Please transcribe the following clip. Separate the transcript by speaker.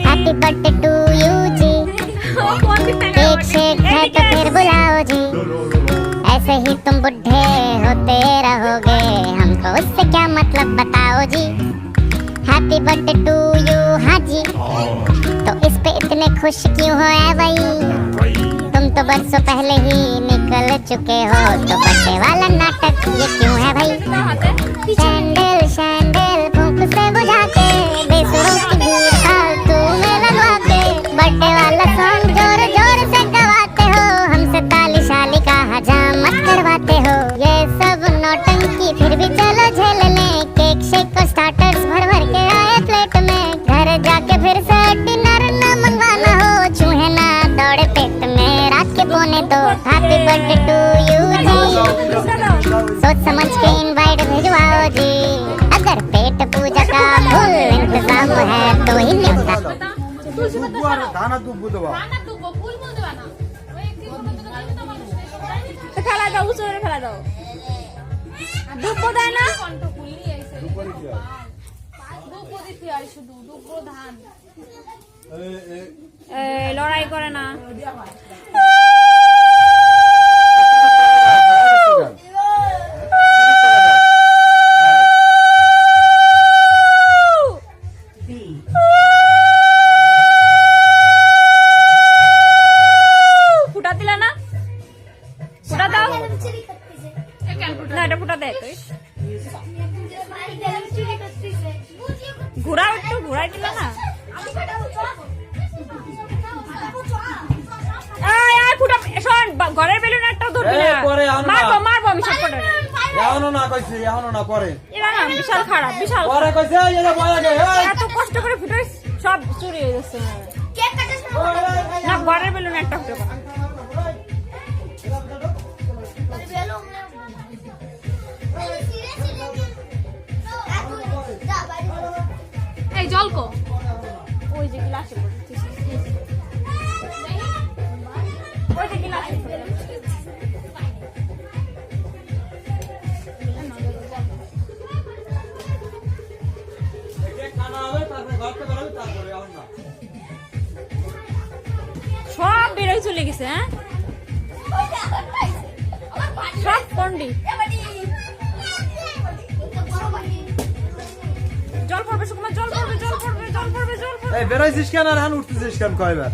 Speaker 1: Happy birthday to you जी, cake शेक है तो फिर बुलाओ जी, ऐसे ही तुम बुढ़े होते रहोगे, हमको उससे क्या मतलब बताओ जी। हैप्पी बर्थडे टू यू हाँ जी, तो इस पे इतने खुश क्यों हो ऐ भाई, तुम तो बरसों पहले ही निकल चुके हो, तो बर्थडे वाला नाटक ये क्यों है भाई। सैंडल सैंडल फूंक से बुझा के, बेसुरों की भीड़ फालतू में लगवा के, बर्थडे वाला सॉन्ग जोर जोर से गवाते हो, हमसे ताली शाली का हजामत करवाते हो। ये सब नौटंकी फिर भी चलो झेल लें, केक शेक और स्टार्टर्स भर भर के आए प्लेट में, घर जाके फिर से डिनर न मंगवाना हो, चूहे ना दौड़े पेट में रात के पौने दो। हैप्पी बर्थडे टू यू जी, सोच समझ के इनवाइट भिजवाओ जी, अगर पेट पूजा का फुल इंतजाम है तो ही न्योता।
Speaker 2: ফেলা দাও, উচরে ফেলা দাও। দুব্ব দেয় না? লড়াই করে না। ফুটা দিলা না? ফুটা দাও না, এটা ফুটা দেয় তুই। ঘোরাও একটু, ঘোরাই দিলা না? ফুটা শোন, ঘরের বেলুন একটা ধরবি না, মারবো মারবো আমি সব কটা।
Speaker 3: এখনো না কইছি, এখনো না পরে।
Speaker 2: এরা না বিশাল খারাপ, বিশাল
Speaker 3: পরে কইছে এটা বয়া গে।
Speaker 2: এত কষ্ট করে ফুটাইস, সব চুরি হয়ে যাচ্ছে না। ঘরের বেলুন একটা ফুটাবো না। এই জল কো, ওই যে গ্লাসে পড়েছে, ওই যে গ্লাসে পড়েছে। সব বেরোয় চলে গেছে। হ্যাঁ সব পন্ডি জল পড়বে, সুকুমার জল পড়বে, জল পড়বে, জল পড়বে, জল পড়বে।
Speaker 3: এই বেরাইছিস কেন আর হান উঠতেছিস কেন কয়বার?